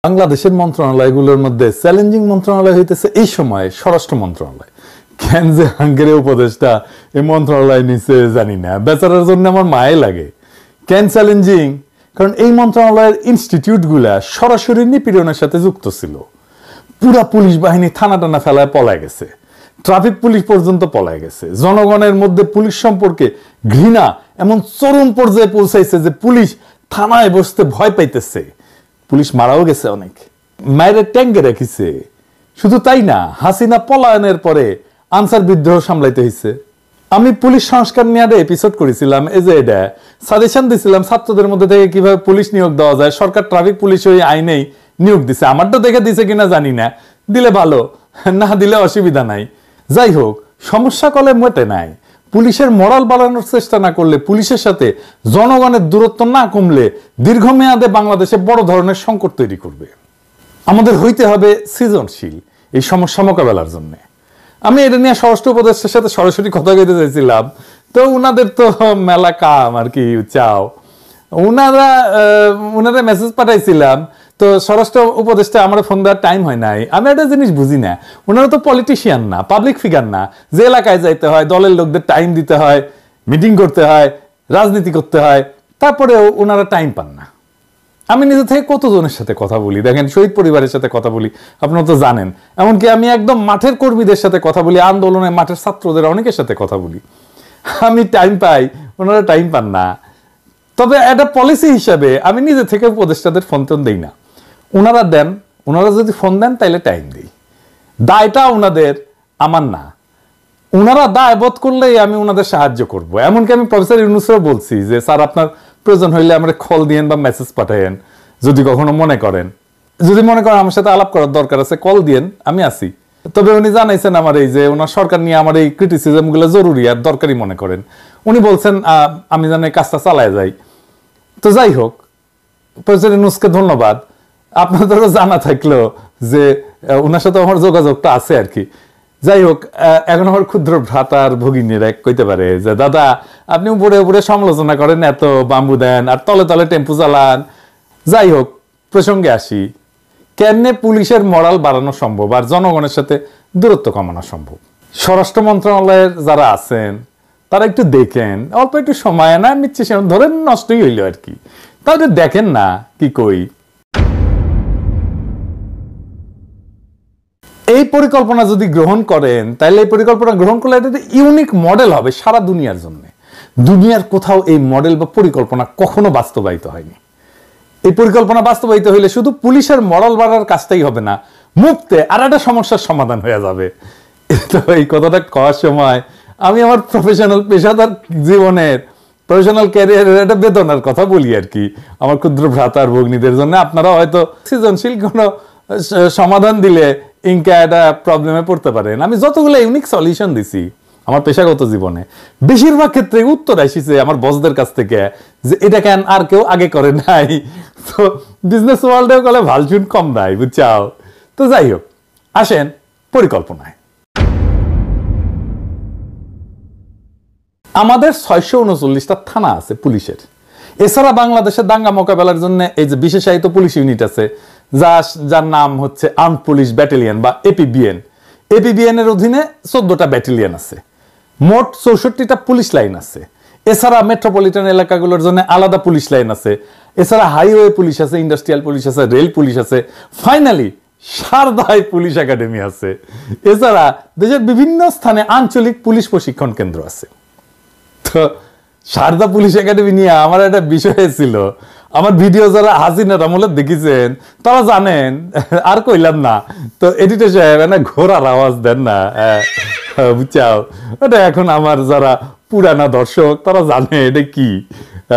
বাংলাদেশের মন্ত্রণালয়গুলোর মধ্যে চ্যালেঞ্জিং মন্ত্রণালয় হইতেছে এই সময় স্বরাষ্ট্র মন্ত্রণালয়। কেন যে হাঙ্গেরের উপদেষ্টা এই মন্ত্রণালয় নিচে জানি না, বেচারার জন্য আমার মায়ে লাগে। কেন চ্যালেঞ্জিং? কারণ এই মন্ত্রণালয়ের ইনস্টিটিউটগুলা সরাসরি নিপীড়নের সাথে যুক্ত ছিল। পুরা পুলিশ বাহিনী থানা টানা ফেলায় পলায় গেছে, ট্রাফিক পুলিশ পর্যন্ত পলায় গেছে। জনগণের মধ্যে পুলিশ সম্পর্কে ঘৃণা এমন চরম পর্যায়ে পৌঁছাইছে যে পুলিশ থানায় বসতে ভয় পাইতেছে। পুলিশ মারাও গেছে অনেক, মায়ের ট্যাঙ্কে রেখেছে। শুধু তাই না, হাসিনা পলায়নের পরে আনসার বিদ্রোহ সামলাইতে হয়েছে। আমি পুলিশ সংস্কার নিয়ে একটা এপিসোড করেছিলাম, এই যে এটা সাজেশন দিছিলাম ছাত্রদের মধ্যে থেকে কিভাবে পুলিশ নিয়োগ দেওয়া যায়। সরকার ট্রাফিক পুলিশ ওই আইনেই নিয়োগ দিছে, আমারটা দেখে দিছে কিনা জানি না, দিলে ভালো, না দিলে অসুবিধা নাই। যাই হোক, সমস্যা কলে মোটে নাই। পুলিশের মরাল বাড়ানোর চেষ্টা না করলে, পুলিশের সাথে জনগণের দূরত্ব না কমলে দীর্ঘমেয়াদে বাংলাদেশে বড় ধরনের সংকট তৈরি করবে। আমাদের হইতে হবে সৃজনশীল এই সমস্যা মোকাবেলার জন্য। আমি এটা নিয়ে স্বরাষ্ট্র উপদেষ্টার সাথে সরাসরি কথা কইতে চাইছিলাম, তো উনাদের তো মেলা কাম আর কি চাও, উনারা মেসেজ পাঠাইছিলাম। তো স্বরাষ্ট্র উপদেষ্টা আমার ফোন দেওয়ার টাইম হয় নাই। আমি একটা জিনিস বুঝি না, ওনারা তো পলিটিশিয়ান না, পাবলিক ফিগার না, যে এলাকায় যাইতে হয়, দলের লোকদের টাইম দিতে হয়, মিটিং করতে হয়, রাজনীতি করতে হয়, তারপরেও ওনারা টাইম পান না। আমি নিজে থেকে কতজনের সাথে কথা বলি, দেখেন শহীদ পরিবারের সাথে কথা বলি, আপনারা তো জানেন। এমনকি আমি একদম মাঠের কর্মীদের সাথে কথা বলি, আন্দোলনে মাঠের ছাত্রদের অনেকের সাথে কথা বলি। আমি টাইম পাই, ওনারা টাইম পান না। তবে একটা পলিসি হিসাবে আমি নিজে থেকে উপদেষ্টাদের ফোন টোন দিই না, ওনারা দেন। ওনারা যদি ফোন দেন তাইলে টাইম দিই। দায়টা ওনাদের, আমার না। ওনারা দায় বোধ করলেই আমি ওনাদের সাহায্য করব। এমনকি আমি প্রফেসর ইউনূসও বলছি যে স্যার আপনার প্রয়োজন হইলে আমরা কল দিয়েন বা মেসেজ পাঠায়েন, যদি কখনো মনে করেন, যদি মনে করেন আমার সাথে আলাপ করার দরকার আছে, কল দিয়েন, আমি আছি। তবে উনি জানাইছেন আমার এই যে ওনার সরকার নিয়ে আমার এই ক্রিটিসিজম গুলো জরুরি আর দরকারি মনে করেন। উনি বলছেন আমি যেন এই কাজটা চালায় যাই। তো যাই হোক, প্রফেসর ইউনূসকে ধন্যবাদ। আপনাদেরও জানা থাকলো যে ওনার সাথে আমার যোগাযোগটা আছে আর কি। যাই হোক, এখন আমার ক্ষুদ্র ভ্রাতার ভগিনীরা কইতে পারে যে দাদা আপনি উপরে উপরে সমালোচনা করেন, এত বাম্বু দেন আর তলে তলে টেম্পু চালান। যাই হোক, প্রসঙ্গে আসি, কেমনে পুলিশের মরাল বাড়ানো সম্ভব আর জনগণের সাথে দূরত্ব কমানো সম্ভব। স্বরাষ্ট্র মন্ত্রণালয়ের যারা আছেন তারা একটু দেখেন, অল্প একটু সময় না নিচ্ছে, সে ধরেন নষ্টই হইল আর কি, তাহলে দেখেন না কি কই। এই পরিকল্পনা যদি গ্রহণ করেন, তাহলে এই পরিকল্পনা গ্রহণ করলে এটা ইউনিক মডেল হবে সারা দুনিয়ার জন্য। দুনিয়ার কোথাও এই মডেল বা পরিকল্পনা কখনো বাস্তবায়িত হয়নি। এই পরিকল্পনা বাস্তবায়িত হইলে শুধু পুলিশের মরাল বাড়ার কাজটাই হবে না, মুক্তে আর একটা সমস্যার সমাধান হয়ে যাবে। তো এই কথাটা কওয়ার সময় আমি আমার পেশাদার জীবনের, প্রফেশনাল ক্যারিয়ারের একটা বেদনার কথা বলি আর কি, আমার ক্ষুদ্র ভ্রাতার ভগ্নীদের জন্য। আপনারা হয়তো সৃজনশীল কোনো সমাধান দিলে ইনকা একটা প্রবলেমে পড়তে পারেন। আমি যতগুলো ইউনিক সলিউশন দিছি আমার পেশাগত জীবনে, বেশিরভাগ ক্ষেত্রে উত্তর আসিছে আমার বসদের কাছ থেকে যে এটা কেন আর কেউ আগে করে নাই। তো বিজনেস ওয়ার্ল্ডেও গেলে ভালচুন কম নাই, বুঝছাও। তো যাই হোক, আসেন পরিকল্পনায়। আমাদের 639টা থানা আছে পুলিশের। এছাড়া বাংলাদেশের দাঙ্গা মোকাবেলার জন্য এই যে বিশেষায়িত পুলিশ ইউনিট আছে, যার নাম হচ্ছে আর্মড পুলিশ ব্যাটালিয়ন বা এপিবিএন। এপিবিএন এর অধীনে 14টা ব্যাটালিয়ন আছে, মোট 64টা পুলিশ লাইন আছে। এছাড়া মেট্রোপলিটন এলাকাগুলোর জন্য আলাদা পুলিশ লাইন আছে। এছাড়া হাইওয়ে পুলিশ আছে, ইন্ডাস্ট্রিয়াল পুলিশ আছে, রেল পুলিশ আছে, ফাইনালি সারদায় পুলিশ একাডেমি আছে। এছাড়া দেশের বিভিন্ন স্থানে আঞ্চলিক পুলিশ প্রশিক্ষণ কেন্দ্র আছে। তো সারদা পুলিশ একাডেমি নিয়ে আমার একটা বিষয় ছিল, আমার ভিডিও যারা হাসিনার আমলে দেখেছেন তারা জানেন, আর কইলাম না। তো এডিটর সাহেব না ঘোড়ার আওয়াজ দেন না, বুঝছাও। এটা এখন আমার যারা পুরানা দর্শক তারা জানে এটা কি।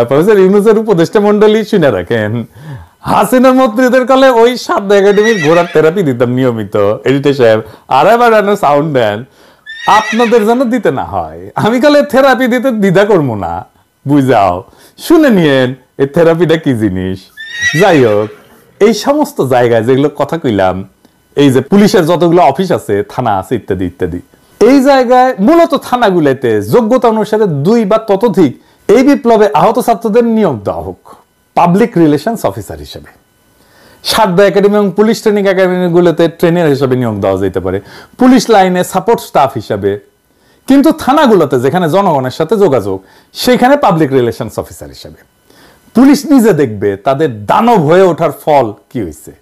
প্রফেসর ইউনূসের উপদেষ্টা মন্ডলী শুনে রাখেন, হাসিনার মন্ত্রীদের কালে ওই সারদা একাডেমির ঘোড়ার থেরাপি দিতাম নিয়মিত। এডিটর সাহেব আর এবার সাউন্ড দেন, আপনাদের যেন দিতে না হয়। আমি কালে থেরাপি দিতে দ্বিধা করবো না, বুঝাও। শুনে নিয়েন এই থেরাপিটা কি জিনিস। যাই হোক, এই সমস্ত জায়গায় যেগুলো কথা কইলাম, এই যে পুলিশের যতগুলো অফিস আছে, থানা আছে, ইত্যাদি ইত্যাদি, এই জায়গায় মূলত থানাগুলোতে যোগ্যতা অনুসারে 2 বা ততোধিক এই বিপ্লবে আহত ছাত্রদের নিয়োগ দেওয়া হোক পাবলিক রিলেশনস অফিসার হিসেবে। সারদা একাডেমি এবং পুলিশ ট্রেনিং একাডেমিগুলোতে ট্রেনার হিসেবে নিয়োগ দেওয়া যেতে পারে, পুলিশ লাইনে সাপোর্ট স্টাফ হিসাবে। কিন্তু থানাগুলোতে যেখানে জনগণের সাথে যোগাযোগ, সেখানে পাবলিক রিলেশনস অফিসার হিসাবে। পুলিশ নিজে দেখবে তাদের দানব হয়ে ওঠার ফল কি হয়েছে।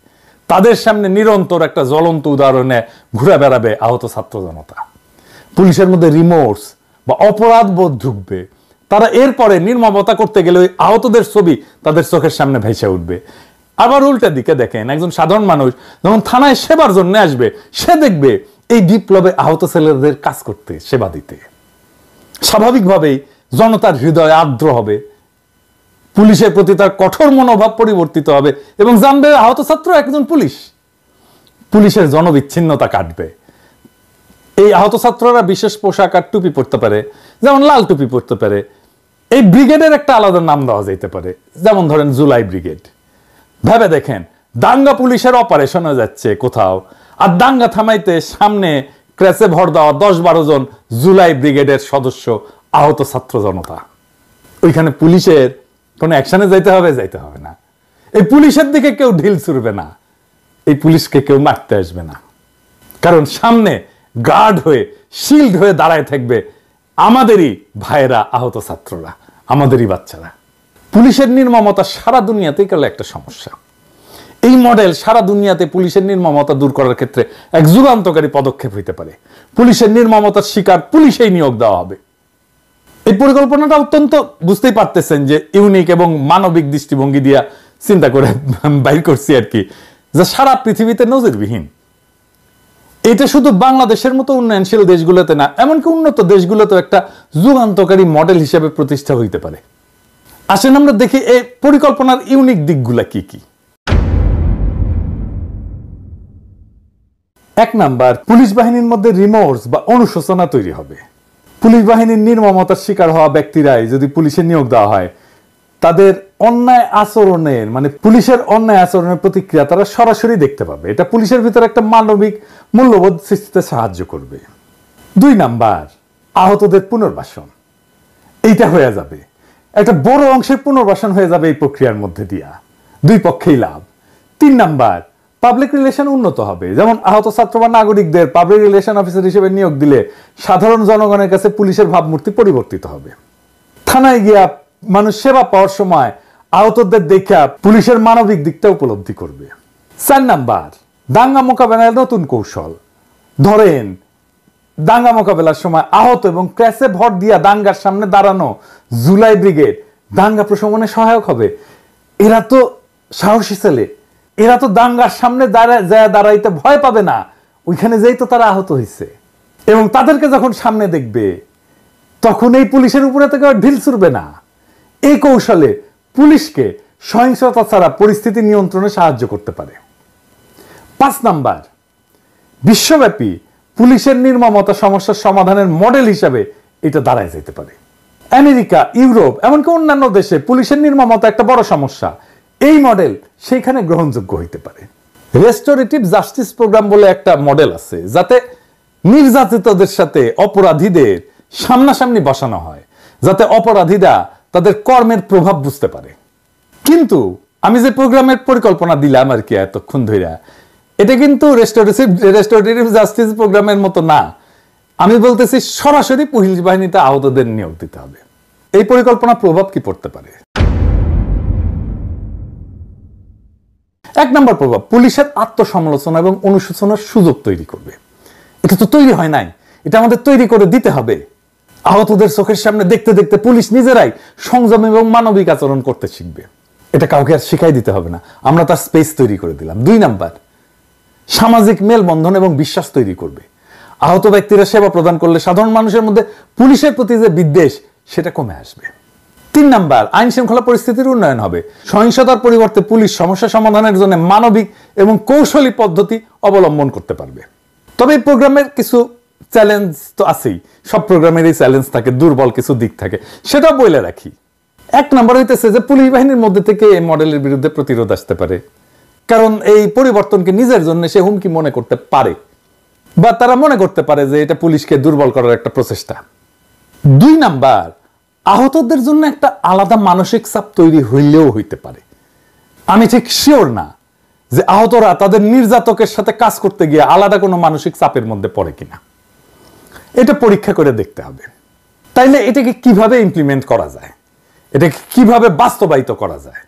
তাদের সামনে নিরন্তর একটা জ্বলন্ত উদাহরণে ঘুরে বেড়াবে আহত ছাত্র জনতা। পুলিশের মধ্যে রিমোর্স বা অপরাধ বোধ ঢুকবে। তারা এরপরে নির্মমতা করতে গেলে ওই আহতদের ছবি তাদের চোখের সামনে ভেসে উঠবে। আবার উল্টা দিকে দেখেন, একজন সাধারণ মানুষ যখন থানায় সেবার জন্য আসবে, সে দেখবে এই বিপ্লবে আহত ছেলেদের কাজ করতে, সেবা দিতে। স্বাভাবিকভাবেই জনতার হৃদয় আর্দ্র হবে, পুলিশের প্রতি তার কঠোর মনোভাব পরিবর্তিত হবে এবং জানবে আহত ছাত্র একজন পুলিশ। পুলিশের জনবিচ্ছিন্নতা কাটবে। এই আহত ছাত্ররা বিশেষ পোশাক আর টুপি পরতে পারে, যেমন লাল টুপি পরতে পারে। এই ব্রিগেডের একটা আলাদা নাম দেওয়া যেতে পারে, যেমন ধরেন জুলাই ব্রিগেড। ভেবে দেখেন, দাঙ্গা পুলিশের অপারেশন হয়ে যাচ্ছে কোথাও, আর দাঙ্গা থামাইতে সামনে ক্র্যাশে ভর দেওয়া 10-12 জন জুলাই ব্রিগেডের সদস্য আহত ছাত্র জনতা। ওইখানে পুলিশের কোনো অ্যাকশনে যাইতে হবে না। এই পুলিশের দিকে কেউ ঢিল ছুড়বে না, এই পুলিশকে কেউ মারতে আসবে না। কারণ সামনে গার্ড হয়ে, শিল্ড হয়ে দাঁড়ায় থাকবে আমাদেরই ভাইয়েরা, আহত ছাত্ররা, আমাদেরই বাচ্চারা। পুলিশের নির্মমতা সারা দুনিয়াতেই গেলে একটা সমস্যা। এই মডেল সারা দুনিয়াতে পুলিশের নির্মমতা দূর করার ক্ষেত্রে এক যুগান্তকারী পদক্ষেপ হইতে পারে। পুলিশের নির্মমতার শিকার পুলিশেই নিয়োগ দেওয়া হবে। এই পরিকল্পনাটা অত্যন্ত, বুঝতেই পারতেছেন যে ইউনিক এবং মানবিক দৃষ্টিভঙ্গি দিয়া চিন্তা করে বাইর করছি আর কি, যা সারা পৃথিবীতে নজিরবিহীন। এটা শুধু বাংলাদেশের মতো উন্নয়নশীল দেশগুলোতে না, এমনকি উন্নত দেশগুলোতে একটা যুগান্তকারী মডেল হিসেবে প্রতিষ্ঠা হইতে পারে। আসেন আমরা দেখি এই পরিকল্পনার ইউনিক দিকগুলা কি কি। 1 নাম্বার, পুলিশ বাহিনীর মধ্যে রিমোর্স বা অনুশোচনা তৈরি হবে। পুলিশ বাহিনীর নির্মমতার শিকার হওয়া ব্যক্তিরাই যদি পুলিশে নিয়োগ দেওয়া হয়, তাদের অন্যায় আচরণের, মানে পুলিশের অন্যায় আচরণের প্রতিক্রিয়া তারা সরাসরি দেখতে পাবে। এটা পুলিশের ভিতরে একটা মানবিক মূল্যবোধ সৃষ্টিতে সাহায্য করবে। 2 নাম্বার, আহতদের পুনর্বাসন। এইটা হয়ে যাবে, একটা বড় অংশের পুনর্বাসন হয়ে যাবে এই প্রক্রিয়ার মধ্যে দিয়া, 2 পক্ষেই লাভ। 3 নাম্বার, পাবলিক রিলেশন উন্নত হবে। যেমন আহত ছাত্র বা নাগরিকদের পাবলিক রিলেশন অফিসার হিসেবে নিয়োগ দিলে সাধারণ জনগণের কাছে পুলিশের ভাবমূর্তি পরিবর্তিত হবে। থানায় গিয়া মানুষ সেবা পাওয়ার সময় আহতদের দেখা পুলিশের মানবিক দিকটা উপলব্ধি করবে। 4 নাম্বার, দাঙ্গা মোকাবেলার নতুন কৌশল। ধরেন দাঙ্গা মোকাবেলার সময় আহত এবং ক্র্যাশে ভর দিয়া দাঙ্গার সামনে দাঁড়ানো জুলাই ব্রিগেড দাঙ্গা প্রশমনে সহায়ক হবে। এরা তো সাহসী ছেলে, এরা তো দাঙ্গার সামনে দাঁড়াইতে ভয় পাবে না, ওইখানে যেই তো তারা আহত হয়েছে। এবং তাদেরকে যখন সামনে দেখবে, তখন এই পুলিশের উপরে থেকে ঢিল ছুড়বে না। এই কৌশলে পুলিশকে সহিংসতা ছাড়া পরিস্থিতি নিয়ন্ত্রণে সাহায্য করতে পারে। 5 নাম্বার, বিশ্বব্যাপী পুলিশের নির্মমতা সমস্যার সমাধানের মডেল হিসাবে এটা দাঁড়ায় যেতে পারে। আমেরিকা, ইউরোপ, এমনকি অন্যান্য দেশে পুলিশের নির্মমতা একটা বড় সমস্যা। এই মডেল সেইখানে গ্রহণযোগ্য হইতে পারে। রেস্টোরেটিভ জাস্টিস প্রোগ্রাম বলে একটা মডেল আছে, যাতে নির্যাতিতদের সাথে অপরাধীদের সামনাসামনি বসানো হয়, যাতে অপরাধীরা তাদের কর্মের প্রভাব বুঝতে পারে। কিন্তু আমি যে প্রোগ্রামের পরিকল্পনা দিলাম আর কি এতক্ষণ ধরে, এটা কিন্তু রেস্টোরেটিভ জাস্টিস প্রোগ্রামের মতো না। আমি বলতেছি সরাসরি পুলিশ বাহিনীতে আহতদের নিয়োগ দিতে হবে। এই পরিকল্পনা প্রভাব কি পড়তে পারে? 1 নম্বর প্রভাব, পুলিশের আত্মসমালোচনা এবং অনুশোচনার সুযোগ তৈরি করবে। এটা তো তৈরি হয় নাই, এটা আমাদের তৈরি করে দিতে হবে। আহতদের চোখের সামনে দেখতে দেখতে পুলিশ নিজেরাই সংযম এবং মানবিক আচরণ করতে শিখবে। এটা কাউকে আর শিখাই দিতে হবে না, আমরা তার স্পেস তৈরি করে দিলাম। 2 নাম্বার, সামাজিক মেলবন্ধন এবং বিশ্বাস তৈরি করবে। আহত ব্যক্তিরা সেবা প্রদান করলে সাধারণ মানুষের মধ্যে পুলিশের প্রতি যে বিদ্বেষ, সেটা কমে আসবে। 3 নাম্বার, আইন শৃঙ্খলা পরিস্থিতির উন্নয়ন হবে। সহিংসতার পরিবর্তে পুলিশ সমস্যা সমাধানের জন্য মানবিক এবং কৌশলী পদ্ধতি অবলম্বন করতে পারবে। তবে এই প্রোগ্রামের কিছু চ্যালেঞ্জ তো আছেই, সব প্রোগ্রামেরই চ্যালেঞ্জ থাকে, দুর্বল কিছু দিক থাকে, সেটাও বলে রাখি। 1 নম্বর হইতেছে যে পুলিশ বাহিনীর মধ্যে থেকে এই মডেলের বিরুদ্ধে প্রতিরোধ আসতে পারে, কারণ এই পরিবর্তনকে নিজের জন্য সে হুমকি মনে করতে পারে, বা তারা মনে করতে পারে যে এটা পুলিশকে দুর্বল করার একটা প্রচেষ্টা। 2 নাম্বার, আহতদের জন্য একটা আলাদা মানসিক চাপ তৈরি হইলেও হইতে পারে। আমি ঠিক শিওর না যে আহতরা তাদের নির্যাতকের সাথে কাজ করতে গিয়ে আলাদা কোনো মানসিক চাপের মধ্যে পড়ে কিনা, এটা পরীক্ষা করে দেখতে হবে। তাইলে এটাকে কিভাবে ইমপ্লিমেন্ট করা যায়, এটাকে কিভাবে বাস্তবায়িত করা যায়।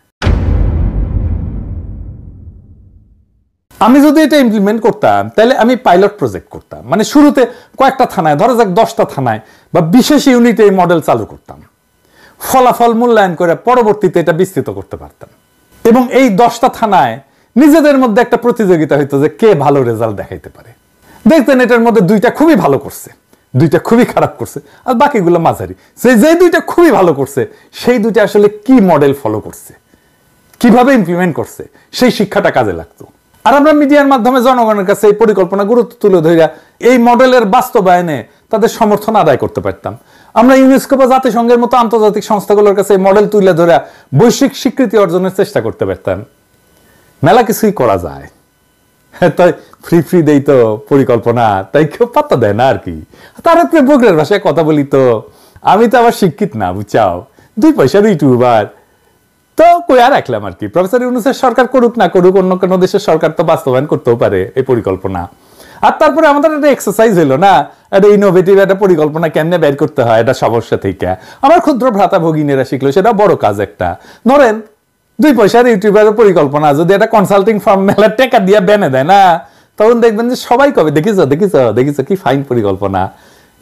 আমি যদি এটা ইমপ্লিমেন্ট করতাম তাহলে আমি পাইলট প্রজেক্ট করতাম, মানে শুরুতে কয়েকটা থানায়, ধরা যাক 10টা থানায় বা বিশেষ ইউনিটে এই মডেল চালু করতাম, ফলাফল মূল্যায়ন করে পরবর্তীতে এটা বিস্তৃত করতে পারতাম। এবং এই 10টা থানায় নিজেদের মধ্যে একটা প্রতিযোগিতা হইতো যে কে ভালো রেজাল্ট দেখাইতে পারে। দেখতেন এটার মধ্যে 2টা খুবই ভালো করছে, 2টা খুবই খারাপ করছে, আর বাকিগুলো মাঝারি। যে 2টা খুবই ভালো করছে সেই 2টা আসলে কি মডেল ফলো করছে, কিভাবে ইমপ্লিমেন্ট করছে, সেই শিক্ষাটা কাজে লাগতো। আর আমরা মিডিয়ার মাধ্যমে জনগণের কাছে এই পরিকল্পনা গুরুত্ব তুলে ধরে এই মডেলের বাস্তবায়নে তাদের সমর্থন আদায় করতে পারতাম। আমরা ইউনেস্কো বা জাতিসংঘের মতো আন্তর্জাতিক সংস্থাগুলোর কাছে এই মডেল তুলে ধরে বৈশ্বিক স্বীকৃতি অর্জনের চেষ্টা করতে পারতাম। মেলা কিছুই করা যায়, তাই ফ্রি দেই তো পরিকল্পনা, তাই কেউ পাত্তা দেয় না আর কি। তার বগরের ভাষায় কথা বলি তো, আমি তো আবার শিক্ষিত না, বুঝছাও, 2 পয়সার ইউটিউবার তো কই আর রাখলাম আর কি। প্রফেসর ইউনূসের সরকার করুক না করুক, অন্য কোনো দেশের সরকার তো বাস্তবায়ন করতেও পারে এই পরিকল্পনা। আর তারপরে আমাদের একটা এক্সারসাইজ হলো না, একটা ইনোভেটিভ একটা পরিকল্পনা কেমনে বের করতে হয় এটা সমস্যা থেকে। আমার ক্ষুদ্র ভ্রাতা ভগিনীরা শিখলো, সেটা বড় কাজ একটা। ধরেন 2 পয়সার ইউটিউবের পরিকল্পনা যদি একটা কনসাল্টিং ফার্ম মেলা টাকা দিয়ে বেনে দেয় না, তখন দেখবেন যে সবাই কবে দেখিছো কি ফাইন পরিকল্পনা।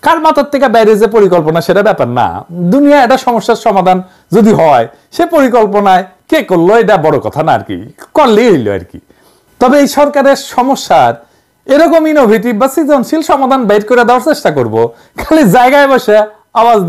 কার মাথার থেকে বাইরে যে পরিকল্পনা সেটা ব্যাপার না, দুনিয়া একটা সমস্যার সমাধান যদি হয় সে পরিকল্পনায় কে করলো এটা বড় কথা না আর কি, করলেই হইলো আর কি। তবে এই সরকারের সমস্যার এরকম ইনোভেটিভ বা সৃজনশীল সমাধান বের করে দেওয়ার চেষ্টা করব, খালি জায়গায় বসে আওয়াজ